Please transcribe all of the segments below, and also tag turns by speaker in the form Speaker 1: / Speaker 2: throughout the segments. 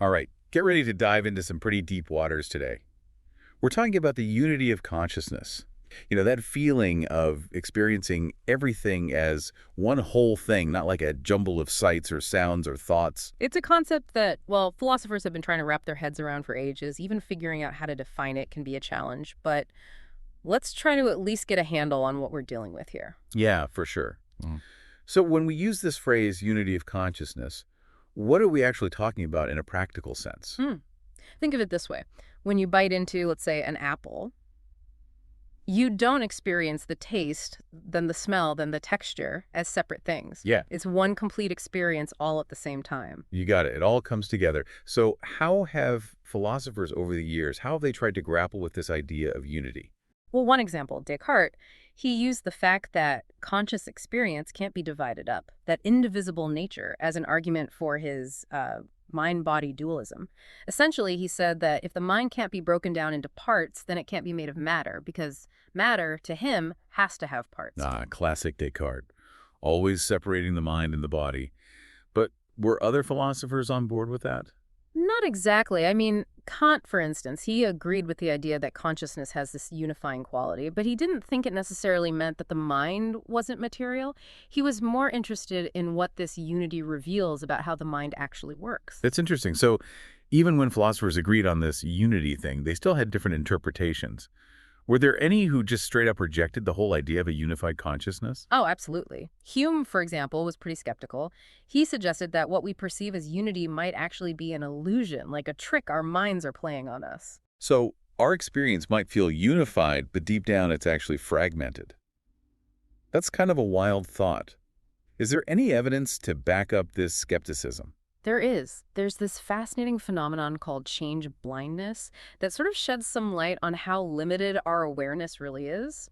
Speaker 1: All right, get ready to dive into some pretty deep waters today. We're talking about the unity of consciousness. That feeling of experiencing everything as one whole thing, not like a jumble of sights or sounds or thoughts.
Speaker 2: It's a concept that, well, philosophers have been trying to wrap their heads around for ages. Even figuring out how to define it can be a challenge. But let's try to at least get a handle on what we're dealing with here.
Speaker 1: Yeah, for sure. So when we use this phrase, unity of consciousness, what are we actually talking about in a practical sense?
Speaker 2: Hmm. Think of it this way. When you bite into, let's say, an apple, you don't experience the taste, then the smell, then the texture as separate things.
Speaker 1: Yeah,
Speaker 2: It's one complete experience all at the same time.
Speaker 1: you got it. It all comes together. So how have philosophers over the years, how have they tried to grapple with this idea of unity?
Speaker 2: Well, one example, Descartes, he used the fact that conscious experience can't be divided up, that indivisible nature, as an argument for his mind-body dualism. Essentially, he said that if the mind can't be broken down into parts, then it can't be made of matter, because matter, to him, has to have parts.
Speaker 1: Ah, classic Descartes. Always separating the mind and the body. But were other philosophers on board with that?
Speaker 2: Not exactly. I mean, Kant, for instance, he agreed with the idea that consciousness has this unifying quality, but he didn't think it necessarily meant that the mind wasn't material. He was more interested in what this unity reveals about how the mind actually works.
Speaker 1: That's interesting. So even when philosophers agreed on this unity thing, they still had different interpretations. Were there any who just straight up rejected the whole idea of a unified consciousness?
Speaker 2: Oh, absolutely. Hume, for example, was pretty skeptical. He suggested that what we perceive as unity might actually be an illusion, like a trick our minds are playing on us.
Speaker 1: So our experience might feel unified, but deep down it's actually fragmented. That's kind of a wild thought. Is there any evidence to back up this skepticism?
Speaker 2: There is. There's this fascinating phenomenon called change blindness that sort of sheds some light on how limited our awareness really is.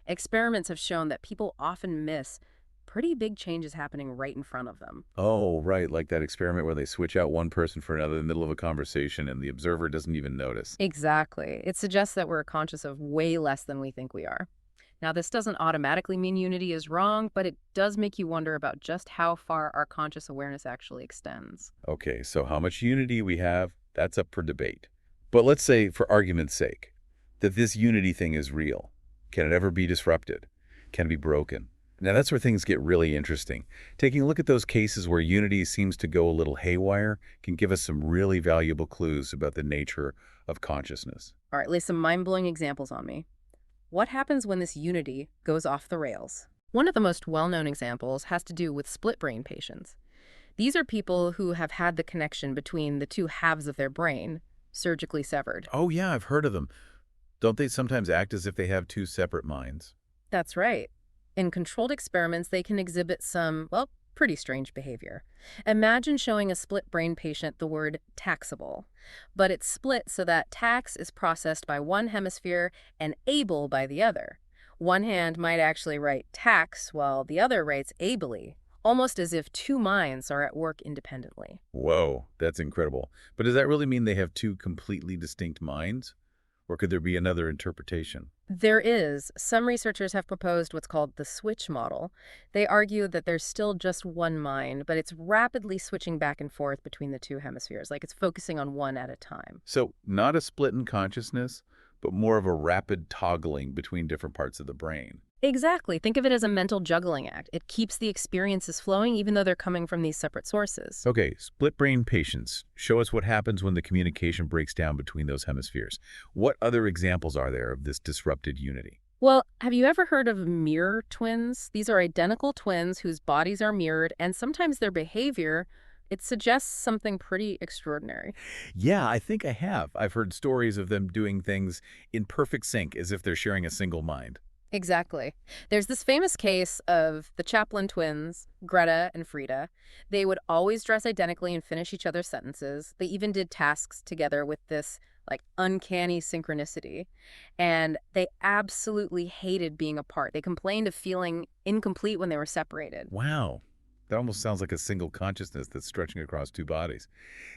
Speaker 2: Experiments have shown that people often miss pretty big changes happening right in front of them.
Speaker 1: Oh, right, like that experiment where they switch out one person for another in the middle of a conversation and the observer doesn't even notice.
Speaker 2: Exactly. It suggests that we're conscious of way less than we think we are. Now, this doesn't automatically mean unity is wrong, but it does make you wonder about just how far our conscious awareness actually extends.
Speaker 1: Okay, so how much unity we have, that's up for debate. But let's say, for argument's sake, that this unity thing is real. Can it ever be disrupted? Can it be broken? Now that's where things get really interesting. Taking a look at those cases where unity seems to go a little haywire can give us some really valuable clues about the nature of consciousness.
Speaker 2: All right, lay some mind-blowing examples on me. What happens when this unity goes off the rails? One of the most well-known examples has to do with split brain patients. These are people who have had the connection between the two halves of their brain surgically severed.
Speaker 1: Oh yeah, I've heard of them. Don't they sometimes act as if they have two separate minds?
Speaker 2: That's right. In controlled experiments, they can exhibit some, well, pretty strange behavior. Imagine showing a split brain patient the word taxable, but it's split so that tax is processed by one hemisphere and able by the other. One hand might actually write tax while the other writes ably, almost as if two minds are at work independently.
Speaker 1: Whoa, that's incredible. But does that really mean they have two completely distinct minds? Or could there be another interpretation?
Speaker 2: There is. Some researchers have proposed what's called the switch model. They argue that there's still just one mind, but it's rapidly switching back and forth between the two hemispheres, like it's focusing on one at a time.
Speaker 1: So not a split in consciousness, but more of a rapid toggling between different parts of the brain.
Speaker 2: Exactly. Think of it as a mental juggling act. It keeps the experiences flowing even though they're coming from these separate sources.
Speaker 1: Okay, split brain patients. Show us what happens when the communication breaks down between those hemispheres. What other examples are there of this disrupted unity?
Speaker 2: Well, have you ever heard of mirror twins? These are identical twins whose bodies are mirrored, and sometimes their behavior, it suggests something pretty extraordinary.
Speaker 1: Yeah, I think I have. I've heard stories of them doing things in perfect sync as if they're sharing a single mind.
Speaker 2: Exactly. There's this famous case of the Chaplin twins, Greta and Frida. They would always dress identically and finish each other's sentences. They even did tasks together with this like uncanny synchronicity. And they absolutely hated being apart. They complained of feeling incomplete when they were separated.
Speaker 1: Wow. That almost sounds like a single consciousness that's stretching across two bodies.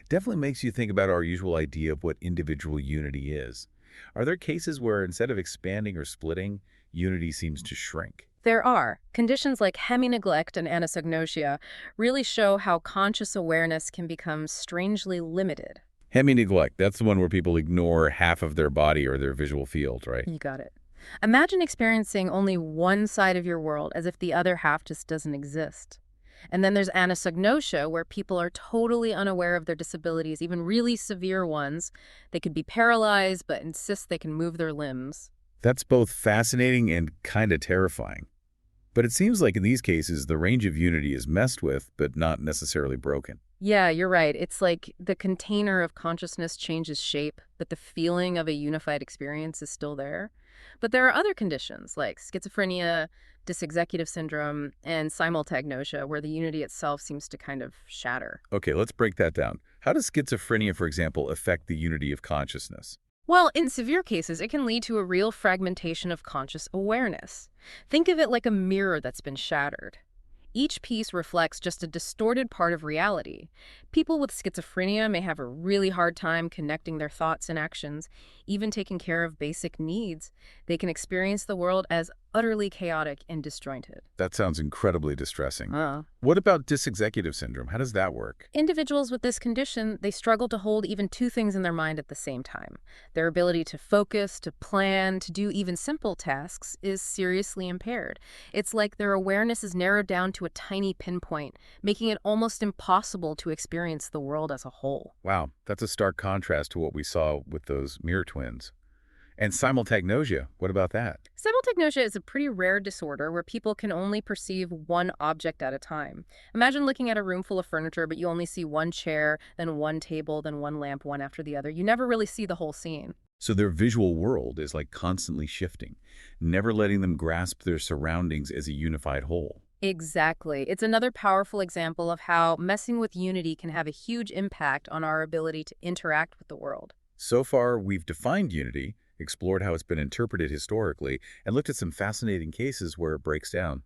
Speaker 1: Definitely makes you think about our usual idea of what individual unity is. Are there cases where instead of expanding or splitting, unity seems to shrink?
Speaker 2: There are. Conditions like hemi-neglect and anosognosia really show how conscious awareness can become strangely limited.
Speaker 1: Hemi-neglect, that's the one where people ignore half of their body or their visual field, right?
Speaker 2: You got it. Imagine experiencing only one side of your world as if the other half just doesn't exist. And then there's anosognosia, where people are totally unaware of their disabilities, even really severe ones. They could be paralyzed, but insist they can move their limbs.
Speaker 1: That's both fascinating and kind of terrifying. But it seems like in these cases, the range of unity is messed with, but not necessarily broken.
Speaker 2: Yeah, you're right. It's like the container of consciousness changes shape, but the feeling of a unified experience is still there. But there are other conditions like schizophrenia, dysexecutive syndrome, and simultagnosia, where the unity itself seems to kind of shatter.
Speaker 1: Okay, let's break that down. How does schizophrenia, for example, affect the unity of consciousness?
Speaker 2: Well, in severe cases, it can lead to a real fragmentation of conscious awareness. Think of it like a mirror that's been shattered. Each piece reflects just a distorted part of reality. People with schizophrenia may have a really hard time connecting their thoughts and actions, even taking care of basic needs. They can experience the world as utterly chaotic and disjointed.
Speaker 1: That sounds incredibly distressing.
Speaker 2: Uh,
Speaker 1: What about dysexecutive syndrome? How does that work?
Speaker 2: Individuals with this condition, they struggle to hold even two things in their mind at the same time. Their ability to focus, to plan, to do even simple tasks is seriously impaired. It's like their awareness is narrowed down to a tiny pinpoint, making it almost impossible to experience the world as a whole.
Speaker 1: Wow, that's a stark contrast to what we saw with those mirror twins. And simultagnosia, what about that?
Speaker 2: Simultagnosia is a pretty rare disorder where people can only perceive one object at a time. Imagine looking at a room full of furniture, but you only see one chair, then one table, then one lamp, one after the other. You never really see the whole scene.
Speaker 1: So their visual world is like constantly shifting, never letting them grasp their surroundings as a unified whole.
Speaker 2: Exactly. It's another powerful example of how messing with unity can have a huge impact on our ability to interact with the world.
Speaker 1: So far, we've defined unity, explored how it's been interpreted historically, and looked at some fascinating cases where it breaks down.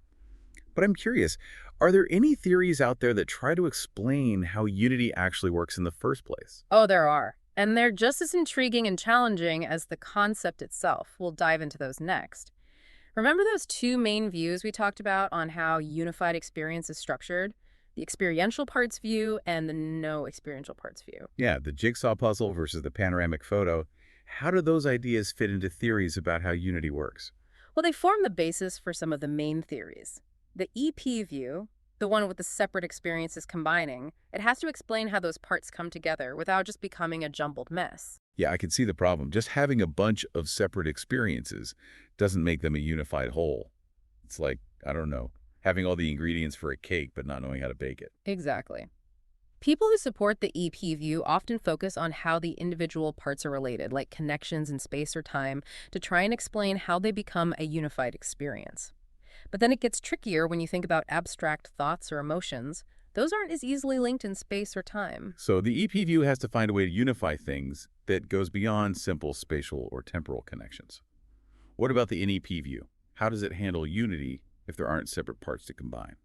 Speaker 1: But I'm curious, are there any theories out there that try to explain how unity actually works in the first place?
Speaker 2: Oh, there are. And they're just as intriguing and challenging as the concept itself. We'll dive into those next. Remember those two main views we talked about on how unified experience is structured? The experiential parts view and the no experiential parts view.
Speaker 1: Yeah, the jigsaw puzzle versus the panoramic photo. How do those ideas fit into theories about how unity works?
Speaker 2: Well, they form the basis for some of the main theories. The EP view, the one with the separate experiences combining, it has to explain how those parts come together without just becoming a jumbled mess.
Speaker 1: Yeah, I can see the problem. Just having a bunch of separate experiences doesn't make them a unified whole. It's like, I don't know, having all the ingredients for a cake but not knowing how to bake it.
Speaker 2: Exactly. People who support the EP view often focus on how the individual parts are related, like connections in space or time, to try and explain how they become a unified experience. But then it gets trickier when you think about abstract thoughts or emotions. Those aren't as easily linked in space or time.
Speaker 1: So the EP view has to find a way to unify things that goes beyond simple spatial or temporal connections. What about the NEP view? How does it handle unity if there aren't separate parts to combine?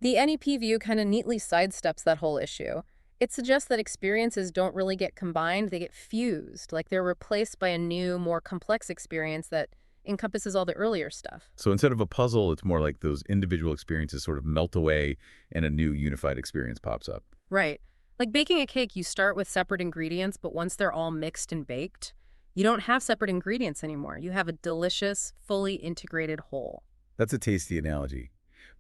Speaker 2: The NEP view kind of neatly sidesteps that whole issue. It suggests that experiences don't really get combined, they get fused, like they're replaced by a new, more complex experience that encompasses all the earlier stuff.
Speaker 1: So instead of a puzzle, it's more like those individual experiences sort of melt away and a new unified experience pops up.
Speaker 2: Right. Like baking a cake, you start with separate ingredients, but once they're all mixed and baked, you don't have separate ingredients anymore. You have a delicious, fully integrated whole.
Speaker 1: That's a tasty analogy.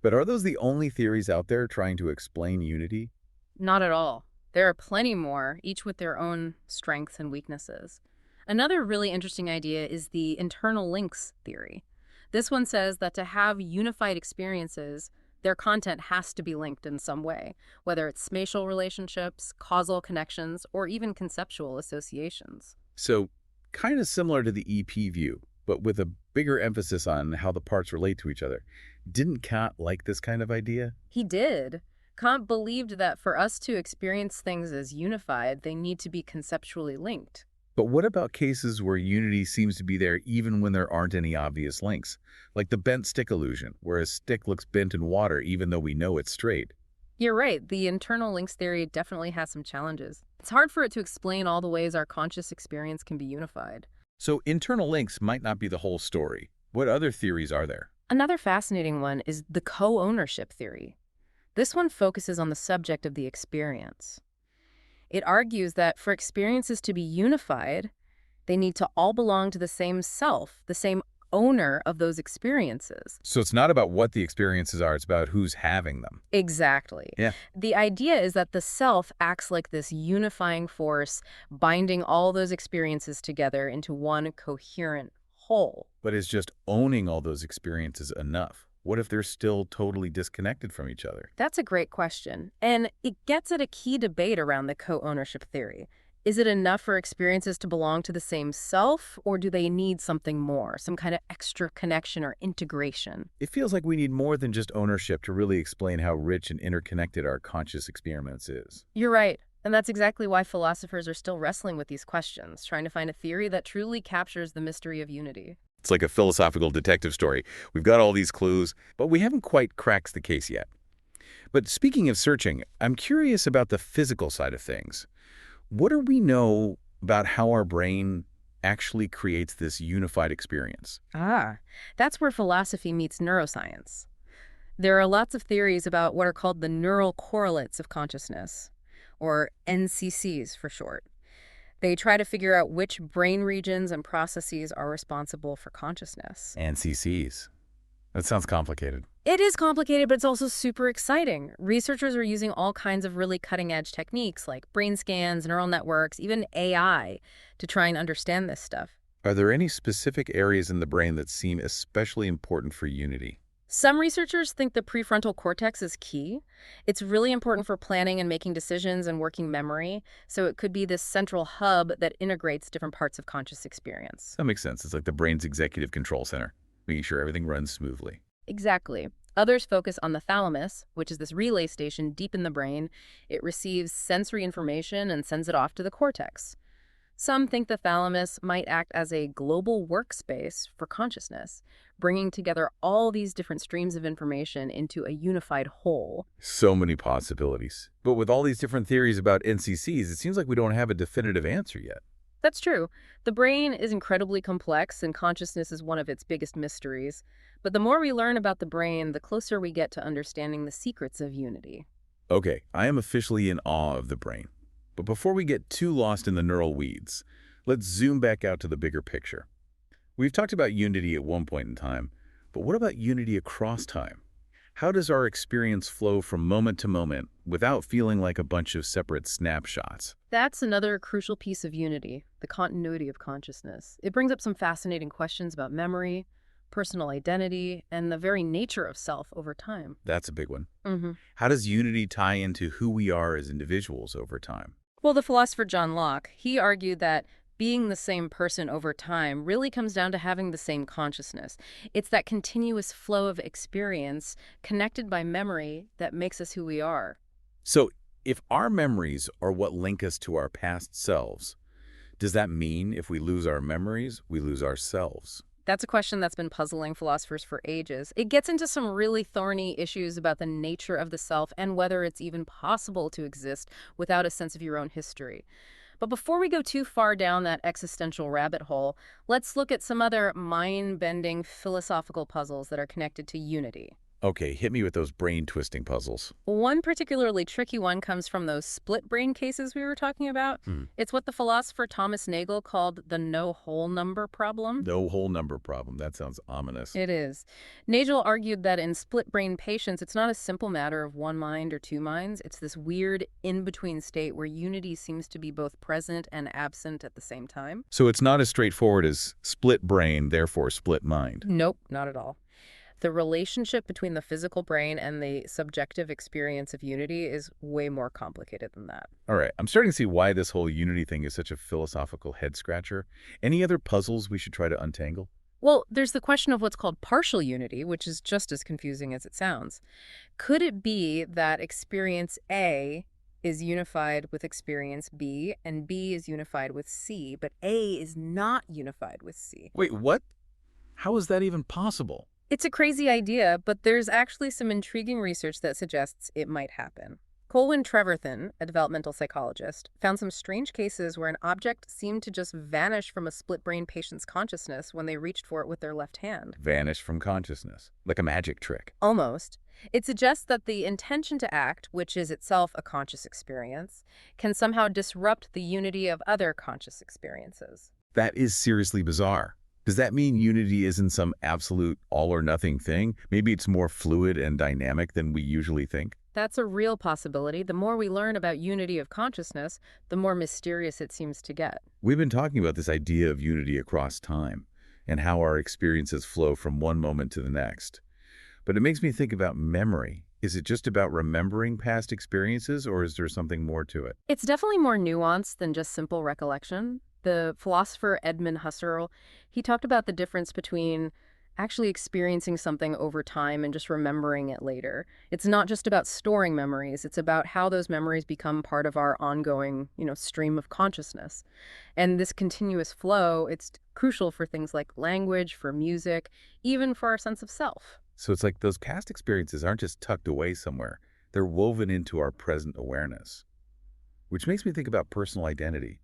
Speaker 1: But are those the only theories out there trying to explain unity?
Speaker 2: Not at all. There are plenty more, each with their own strengths and weaknesses. Another really interesting idea is the internal links theory. This one says that to have unified experiences, their content has to be linked in some way, whether it's spatial relationships, causal connections, or even conceptual associations.
Speaker 1: So kind of similar to the EP view, but with a bigger emphasis on how the parts relate to each other. Didn't Kant like this kind of idea?
Speaker 2: He did. Kant believed that for us to experience things as unified, they need to be conceptually linked.
Speaker 1: But what about cases where unity seems to be there even when there aren't any obvious links? Like the bent stick illusion, where a stick looks bent in water even though we know it's straight.
Speaker 2: You're right, the internal links theory definitely has some challenges. It's hard for it to explain all the ways our conscious experience can be unified.
Speaker 1: So internal links might not be the whole story. What other theories are there?
Speaker 2: Another fascinating one is the co-ownership theory. This one focuses on the subject of the experience. It argues that for experiences to be unified, they need to all belong to the same self, the same owner of those experiences.
Speaker 1: So it's not about what the experiences are, it's about who's having them.
Speaker 2: Exactly.
Speaker 1: Yeah.
Speaker 2: The idea is that the self acts like this unifying force, binding all those experiences together into one coherent whole.
Speaker 1: But is just owning all those experiences enough? What if they're still totally disconnected from each other?
Speaker 2: That's a great question. And it gets at a key debate around the co-ownership theory. Is it enough for experiences to belong to the same self, or do they need something more, some kind of extra connection or integration?
Speaker 1: It feels like we need more than just ownership to really explain how rich and interconnected our conscious experience is.
Speaker 2: You're right. And that's exactly why philosophers are still wrestling with these questions, trying to find a theory that truly captures the mystery of unity.
Speaker 1: It's like a philosophical detective story. We've got all these clues, but we haven't quite cracked the case yet. But speaking of searching, I'm curious about the physical side of things. What do we know about how our brain actually creates this unified experience?
Speaker 2: That's where philosophy meets neuroscience. There are lots of theories about what are called the neural correlates of consciousness, or NCCs for short. They try to figure out which brain regions and processes are responsible for consciousness.
Speaker 1: NCCs. That sounds complicated.
Speaker 2: It is complicated, but it's also super exciting. Researchers are using all kinds of really cutting-edge techniques like brain scans, neural networks, even AI to try and understand this stuff.
Speaker 1: Are there any specific areas in the brain that seem especially important for unity?
Speaker 2: Some researchers think the prefrontal cortex is key. It's really important for planning and making decisions and working memory, so it could be this central hub that integrates different parts of conscious experience.
Speaker 1: That makes sense. It's like the brain's executive control center, making sure everything runs smoothly.
Speaker 2: Exactly. Others focus on the thalamus, which is this relay station deep in the brain. It receives sensory information and sends it off to the cortex. Some think the thalamus might act as a global workspace for consciousness, bringing together all these different streams of information into a unified whole.
Speaker 1: So many possibilities. But with all these different theories about NCCs, it seems like we don't have a definitive answer yet.
Speaker 2: That's true. The brain is incredibly complex, and consciousness is one of its biggest mysteries. But the more we learn about the brain, the closer we get to understanding the secrets of unity.
Speaker 1: Okay, I am officially in awe of the brain. But before we get too lost in the neural weeds, let's zoom back out to the bigger picture. We've talked about unity at one point in time, but what about unity across time? How does our experience flow from moment to moment without feeling like a bunch of separate snapshots?
Speaker 2: That's another crucial piece of unity, the continuity of consciousness. It brings up some fascinating questions about memory, personal identity, and the very nature of self over time.
Speaker 1: That's a big one.
Speaker 2: Mm-hmm.
Speaker 1: How does unity tie into who we are as individuals over time?
Speaker 2: Well, the philosopher John Locke, he argued that being the same person over time really comes down to having the same consciousness. It's that continuous flow of experience connected by memory that makes us who we are.
Speaker 1: So, if our memories are what link us to our past selves, does that mean if we lose our memories, we lose ourselves?
Speaker 2: That's a question that's been puzzling philosophers for ages. It gets into some really thorny issues about the nature of the self and whether it's even possible to exist without a sense of your own history. But before we go too far down that existential rabbit hole, let's look at some other mind-bending philosophical puzzles that are connected to unity.
Speaker 1: Okay, hit me with those brain-twisting puzzles.
Speaker 2: One particularly tricky one comes from those split brain cases we were talking about. It's what the philosopher Thomas Nagel called the no whole number problem.
Speaker 1: No whole number problem. That sounds ominous.
Speaker 2: It is. Nagel argued that in split brain patients, it's not a simple matter of one mind or two minds. It's this weird in-between state where unity seems to be both present and absent at the same time.
Speaker 1: So it's not as straightforward as split brain, therefore split mind.
Speaker 2: Nope, not at all. The relationship between the physical brain and the subjective experience of unity is way more complicated than that.
Speaker 1: All right, I'm starting to see why this whole unity thing is such a philosophical head-scratcher. Any other puzzles we should try to untangle?
Speaker 2: Well, there's the question of what's called partial unity, which is just as confusing as it sounds. Could it be that experience A is unified with experience B, and B is unified with C, but A is not unified with C?
Speaker 1: Wait, what? How is that even possible?
Speaker 2: It's a crazy idea, but there's actually some intriguing research that suggests it might happen. Colwyn Treverthen, a developmental psychologist, found some strange cases where an object seemed to just vanish from a split-brain patient's consciousness when they reached for it with their left hand.
Speaker 1: Vanish from consciousness, like a magic trick.
Speaker 2: Almost. It suggests that the intention to act, which is itself a conscious experience, can somehow disrupt the unity of other conscious experiences.
Speaker 1: That is seriously bizarre. Does that mean unity isn't some absolute all-or-nothing thing? Maybe it's more fluid and dynamic than we usually think?
Speaker 2: That's a real possibility. The more we learn about unity of consciousness, the more mysterious it seems to get.
Speaker 1: We've been talking about this idea of unity across time and how our experiences flow from one moment to the next. But it makes me think about memory. Is it just about remembering past experiences, or is there something more to it?
Speaker 2: It's definitely more nuanced than just simple recollection. The philosopher Edmund Husserl, he talked about the difference between actually experiencing something over time and just remembering it later. It's not just about storing memories, it's about how those memories become part of our ongoing, stream of consciousness. And this continuous flow, it's crucial for things like language, for music, even for our sense of self.
Speaker 1: So it's like those past experiences aren't just tucked away somewhere. They're woven into our present awareness. Which makes me think about personal identity.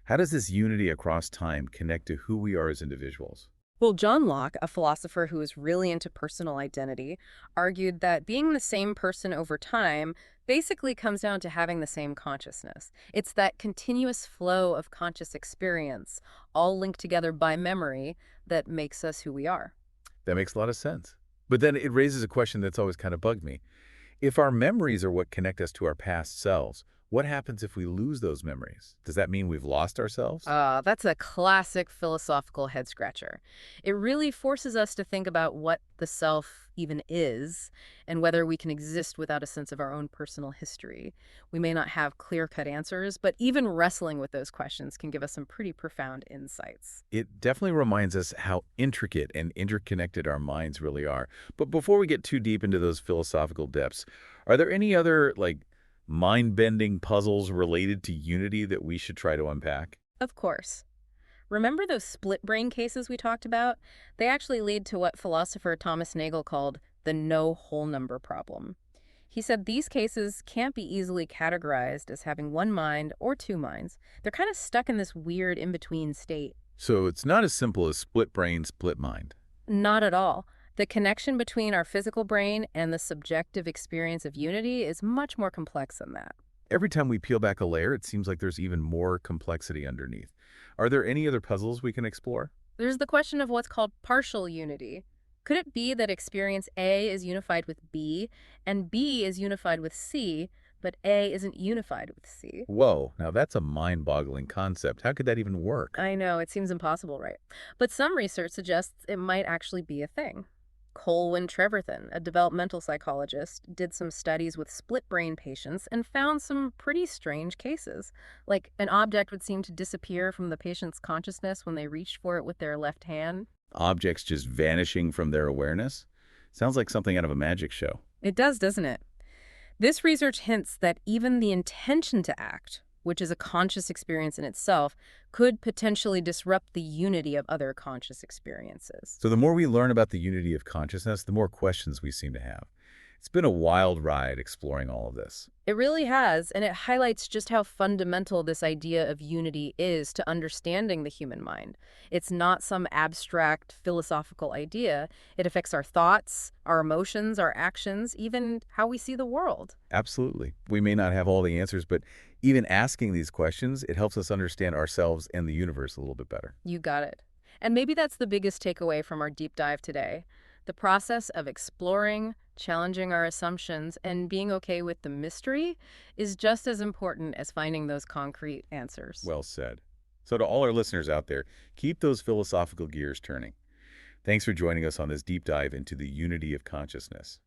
Speaker 1: How does this unity across time connect to who we are as individuals?
Speaker 2: Well, John Locke, a philosopher who is really into personal identity, argued that being the same person over time basically comes down to having the same consciousness. It's that continuous flow of conscious experience, all linked together by memory, that makes us who we are.
Speaker 1: That makes a lot of sense. But then it raises a question that's always kind of bugged me. If our memories are what connect us to our past selves, what happens if we lose those memories? Does that mean we've lost ourselves?
Speaker 2: That's a classic philosophical head-scratcher. It really forces us to think about what the self even is and whether we can exist without a sense of our own personal history. We may not have clear-cut answers, but even wrestling with those questions can give us some pretty profound insights.
Speaker 1: It definitely reminds us how intricate and interconnected our minds really are. But before we get too deep into those philosophical depths, are there any other, mind-bending puzzles related to unity that we should try to unpack?
Speaker 2: Of course. Remember those split brain cases we talked about? They actually lead to what philosopher Thomas Nagel called the no whole number problem. He said these cases can't be easily categorized as having one mind or two minds. They're kind of stuck in this weird in-between state.
Speaker 1: So it's not as simple as split brain, split mind.
Speaker 2: Not at all. The connection between our physical brain and the subjective experience of unity is much more complex than that.
Speaker 1: Every time we peel back a layer, it seems like there's even more complexity underneath. Are there any other puzzles we can explore?
Speaker 2: There's the question of what's called partial unity. Could it be that experience A is unified with B, and B is unified with C, but A isn't unified with C?
Speaker 1: Whoa, now that's a mind-boggling concept. How could that even work?
Speaker 2: I know, it seems impossible, right? But some research suggests it might actually be a thing. Colwyn Treverthen, a developmental psychologist, did some studies with split brain patients and found some pretty strange cases. Like an object would seem to disappear from the patient's consciousness when they reached for it with their left hand.
Speaker 1: Objects just vanishing from their awareness? Sounds like something out of a magic show.
Speaker 2: It does, doesn't it? This research hints that even the intention to act, which is a conscious experience in itself, could potentially disrupt the unity of other conscious experiences.
Speaker 1: So the more we learn about the unity of consciousness, the more questions we seem to have. It's been a wild ride exploring all of this.
Speaker 2: It really has, and it highlights just how fundamental this idea of unity is to understanding the human mind. It's not some abstract philosophical idea. It affects our thoughts, our emotions, our actions, even how we see the world.
Speaker 1: Absolutely. We may not have all the answers, but even asking these questions, it helps us understand ourselves and the universe a little bit better.
Speaker 2: You got it. And maybe that's the biggest takeaway from our deep dive today. The process of exploring, challenging our assumptions, and being okay with the mystery is just as important as finding those concrete answers.
Speaker 1: Well said. So to all our listeners out there, keep those philosophical gears turning. Thanks for joining us on this deep dive into the unity of consciousness.